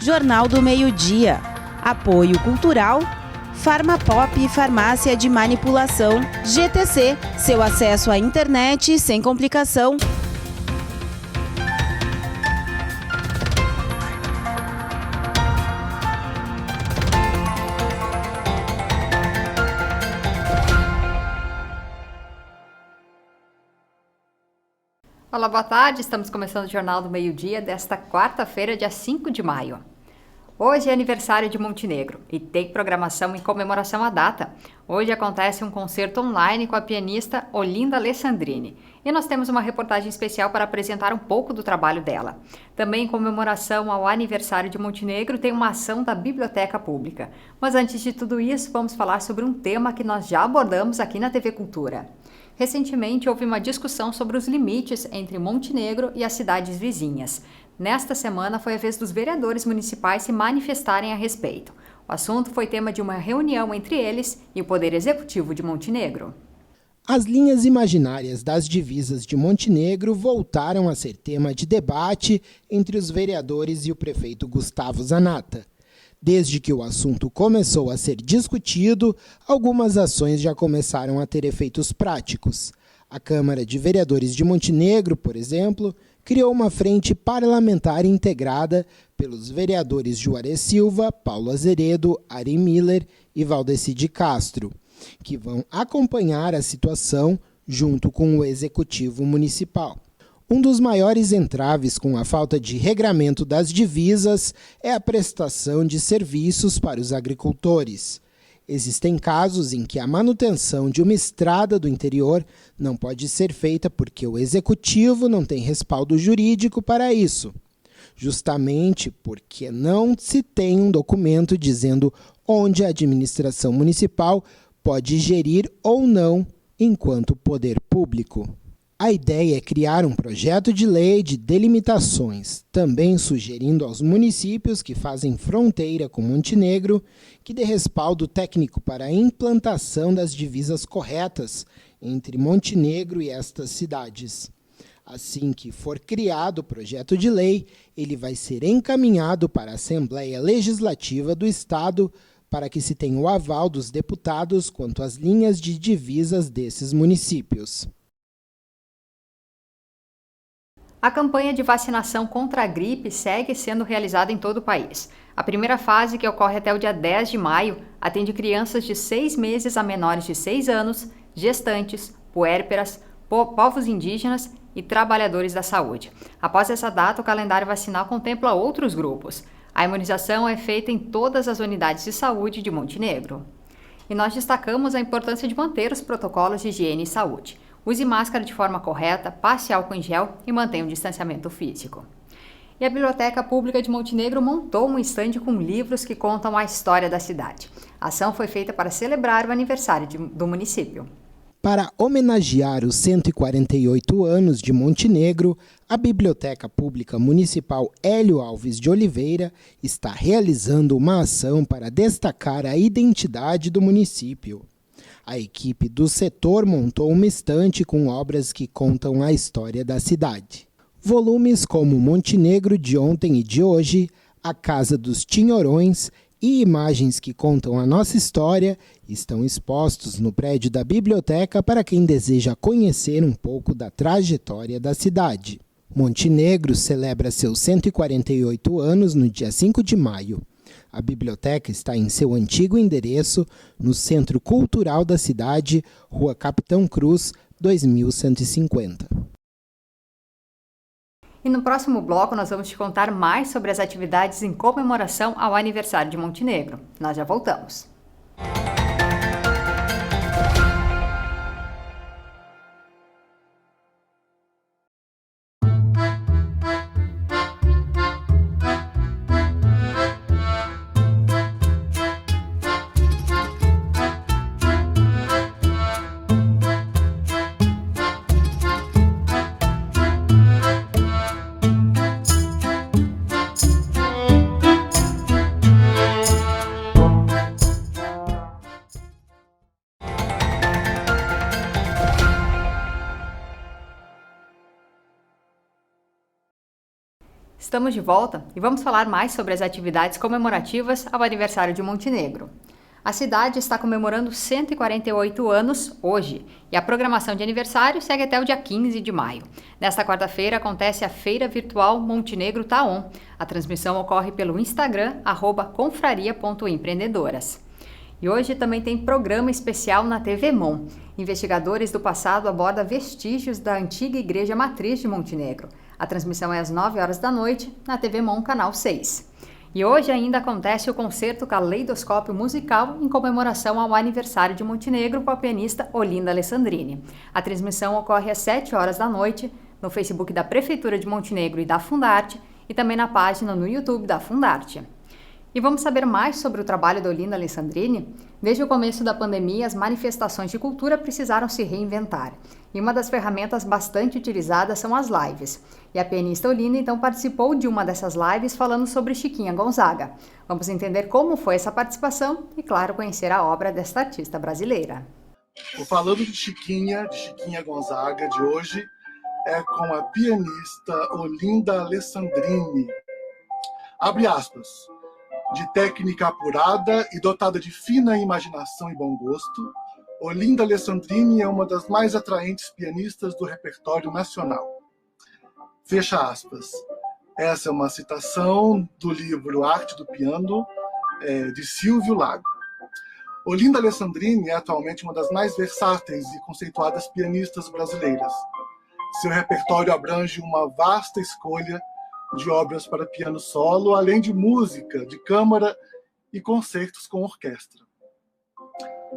Jornal do Meio-Dia. Apoio Cultural, Farmapop e Farmácia de Manipulação. GTC, seu acesso à internet sem complicação. Olá, boa tarde. Estamos começando o Jornal do Meio-Dia desta quarta-feira, dia 5 de maio. Hoje é aniversário de Montenegro e tem programação em comemoração à data. Hoje acontece um concerto online com a pianista Olinda Alessandrini e nós temos uma reportagem especial para apresentar um pouco do trabalho dela. Também em comemoração ao aniversário de Montenegro tem uma ação da Biblioteca Pública. Mas antes de tudo isso, vamos falar sobre um tema que nós já abordamos aqui na TV Cultura. Recentemente, houve uma discussão sobre os limites entre Montenegro e as cidades vizinhas. Nesta semana, foi a vez dos vereadores municipais se manifestarem a respeito. O assunto foi tema de uma reunião entre eles e o Poder Executivo de Montenegro. As linhas imaginárias das divisas de Montenegro voltaram a ser tema de debate entre os vereadores e o prefeito Gustavo Zanatta. Desde que o assunto começou a ser discutido, algumas ações já começaram a ter efeitos práticos. A Câmara de Vereadores de Montenegro, por exemplo, criou uma frente parlamentar integrada pelos vereadores Juarez Silva, Paulo Azeredo, Ari Miller e Valdeci de Castro, que vão acompanhar a situação junto com o Executivo Municipal. Um dos maiores entraves com a falta de regramento das divisas é a prestação de serviços para os agricultores. Existem casos em que a manutenção de uma estrada do interior não pode ser feita porque o executivo não tem respaldo jurídico para isso, justamente porque não se tem um documento dizendo onde a administração municipal pode gerir ou não enquanto poder público. A ideia é criar um projeto de lei de delimitações, também sugerindo aos municípios que fazem fronteira com Montenegro que dê respaldo técnico para a implantação das divisas corretas entre Montenegro e estas cidades. Assim que for criado o projeto de lei, ele vai ser encaminhado para a Assembleia Legislativa do Estado para que se tenha o aval dos deputados quanto às linhas de divisas desses municípios. A campanha de vacinação contra a gripe segue sendo realizada em todo o país. A primeira fase, que ocorre até o dia 10 de maio, atende crianças de 6 meses a menores de 6 anos, gestantes, puérperas, povos indígenas e trabalhadores da saúde. Após essa data, o calendário vacinal contempla outros grupos. A imunização é feita em todas as unidades de saúde de Montenegro. E nós destacamos a importância de manter os protocolos de higiene e saúde. Use máscara de forma correta, passe álcool em gel e mantenha o distanciamento físico. E a Biblioteca Pública de Montenegro montou um estande com livros que contam a história da cidade. A ação foi feita para celebrar o aniversário do município. Para homenagear os 148 anos de Montenegro, a Biblioteca Pública Municipal Hélio Alves de Oliveira está realizando uma ação para destacar a identidade do município. A equipe do setor montou uma estante com obras que contam a história da cidade. Volumes como Montenegro de ontem e de hoje, A Casa dos Tinhorões e imagens que contam a nossa história estão expostos no prédio da biblioteca para quem deseja conhecer um pouco da trajetória da cidade. Montenegro celebra seus 148 anos no dia 5 de maio. A biblioteca está em seu antigo endereço, no Centro Cultural da cidade, Rua Capitão Cruz, 2150. E no próximo bloco nós vamos te contar mais sobre as atividades em comemoração ao aniversário de Montenegro. Nós já voltamos. Estamos de volta e vamos falar mais sobre as atividades comemorativas ao aniversário de Montenegro. A cidade está comemorando 148 anos hoje e a programação de aniversário segue até o dia 15 de maio. Nesta quarta-feira acontece a Feira Virtual Montenegro Taon. A transmissão ocorre pelo Instagram, @confraria.empreendedoras. E hoje também tem programa especial na TV Mon. Investigadores do passado abordam vestígios da antiga igreja matriz de Montenegro. A transmissão é às 9 horas da noite na TV Mon, canal 6. E hoje ainda acontece o concerto Caleidoscópio Musical em comemoração ao aniversário de Montenegro com a pianista Olinda Alessandrini. A transmissão ocorre às 7 horas da noite no Facebook da Prefeitura de Montenegro e da Fundarte e também na página no YouTube da Fundarte. E vamos saber mais sobre o trabalho da Olinda Alessandrini? Desde o começo da pandemia, as manifestações de cultura precisaram se reinventar. E uma das ferramentas bastante utilizadas são as lives. E a pianista Olinda então participou de uma dessas lives falando sobre Chiquinha Gonzaga. Vamos entender como foi essa participação e, claro, conhecer a obra desta artista brasileira. O Falando de Chiquinha Gonzaga de hoje é com a pianista Olinda Alessandrini. Abre aspas. De técnica apurada e dotada de fina imaginação e bom gosto, Olinda Alessandrini é uma das mais atraentes pianistas do repertório nacional. Fecha aspas. Essa é uma citação do livro Arte do Piano, de Silvio Lago. Olinda Alessandrini é atualmente uma das mais versáteis e conceituadas pianistas brasileiras. Seu repertório abrange uma vasta escolha de obras para piano solo, além de música de câmara e concertos com orquestra.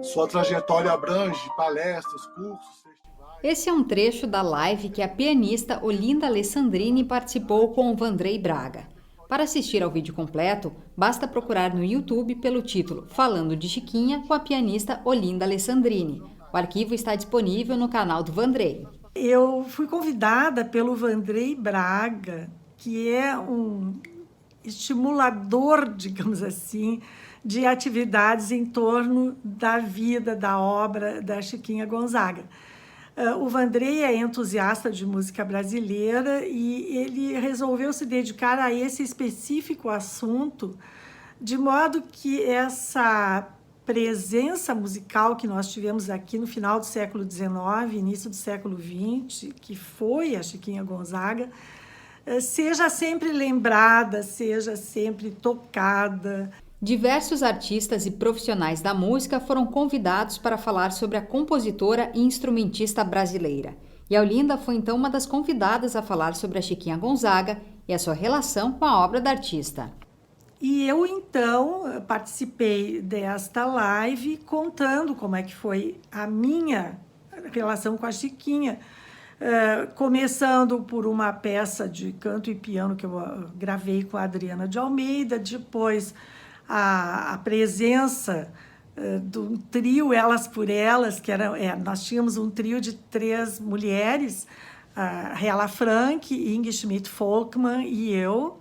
Sua trajetória abrange palestras, cursos, festivais... Esse é um trecho da live que a pianista Olinda Alessandrini participou com o Vandrei Braga. Para assistir ao vídeo completo, basta procurar no YouTube pelo título Falando de Chiquinha com a pianista Olinda Alessandrini. O arquivo está disponível no canal do Vandrei. Eu fui convidada pelo Vandrei Braga, que é um estimulador, digamos assim, de atividades em torno da vida, da obra da Chiquinha Gonzaga. O Vandrei é entusiasta de música brasileira e ele resolveu se dedicar a esse específico assunto, de modo que essa presença musical que nós tivemos aqui no final do século XIX, início do século XX, que foi a Chiquinha Gonzaga, seja sempre lembrada, seja sempre tocada. Diversos artistas e profissionais da música foram convidados para falar sobre a compositora e instrumentista brasileira. E a Olinda foi então uma das convidadas a falar sobre a Chiquinha Gonzaga e a sua relação com a obra da artista. E eu, então, participei desta live contando como é que foi a minha relação com a Chiquinha, começando por uma peça de canto e piano que eu gravei com a Adriana de Almeida, depois a presença do trio Elas por Elas, que era, nós tínhamos um trio de 3 mulheres, a Hella Frank, Inge Schmidt-Folkmann e eu,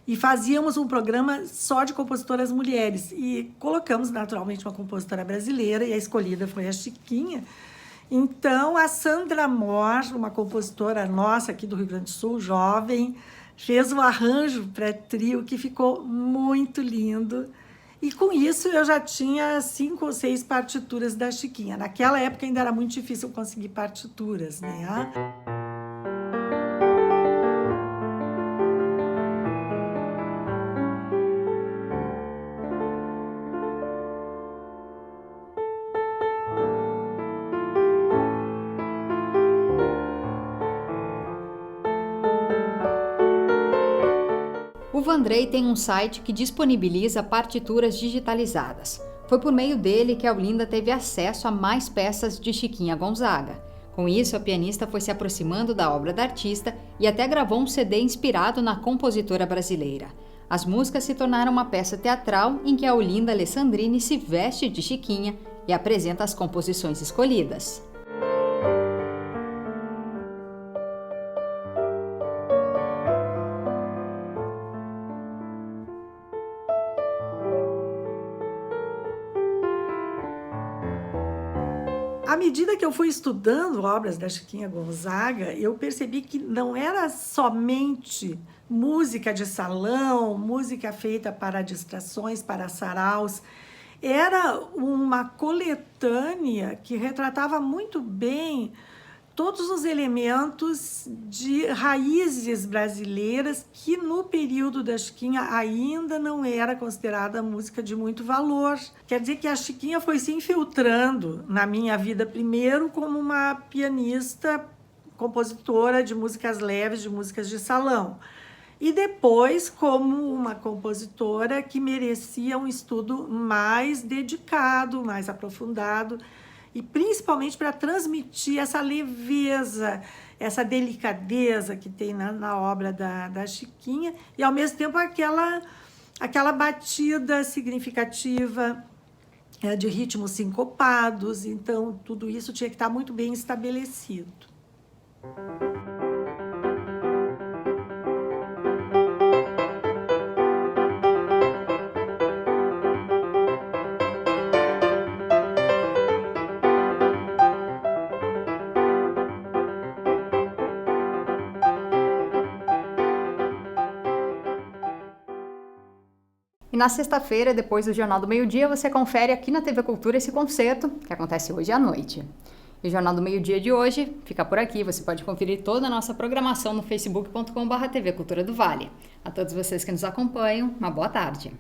e fazíamos um programa só de compositoras mulheres, e colocamos naturalmente uma compositora brasileira, e a escolhida foi a Chiquinha. Então, a Sandra Mor, uma compositora nossa aqui do Rio Grande do Sul, jovem, fez um arranjo para trio que ficou muito lindo. E com isso eu já tinha 5 ou 6 partituras da Chiquinha. Naquela época ainda era muito difícil conseguir partituras, né? O Vandrei tem um site que disponibiliza partituras digitalizadas. Foi por meio dele que a Olinda teve acesso a mais peças de Chiquinha Gonzaga. Com isso, a pianista foi se aproximando da obra da artista e até gravou um CD inspirado na compositora brasileira. As músicas se tornaram uma peça teatral em que a Olinda Alessandrini se veste de Chiquinha e apresenta as composições escolhidas. À medida que eu fui estudando obras da Chiquinha Gonzaga, eu percebi que não era somente música de salão, música feita para distrações, para saraus. Era uma coletânea que retratava muito bem todos os elementos de raízes brasileiras que no período da Chiquinha ainda não era considerada música de muito valor. Quer dizer que a Chiquinha foi se infiltrando na minha vida primeiro como uma pianista, compositora de músicas leves, de músicas de salão. E depois como uma compositora que merecia um estudo mais dedicado, mais aprofundado, e principalmente para transmitir essa leveza, essa delicadeza que tem na obra da Chiquinha, e ao mesmo tempo aquela batida significativa de ritmos sincopados. Então, tudo isso tinha que estar muito bem estabelecido. E na sexta-feira, depois do Jornal do Meio-Dia, você confere aqui na TV Cultura esse concerto, que acontece hoje à noite. E o Jornal do Meio-Dia de hoje fica por aqui. Você pode conferir toda a nossa programação no facebook.com/TV Cultura do Vale. A todos vocês que nos acompanham, uma boa tarde.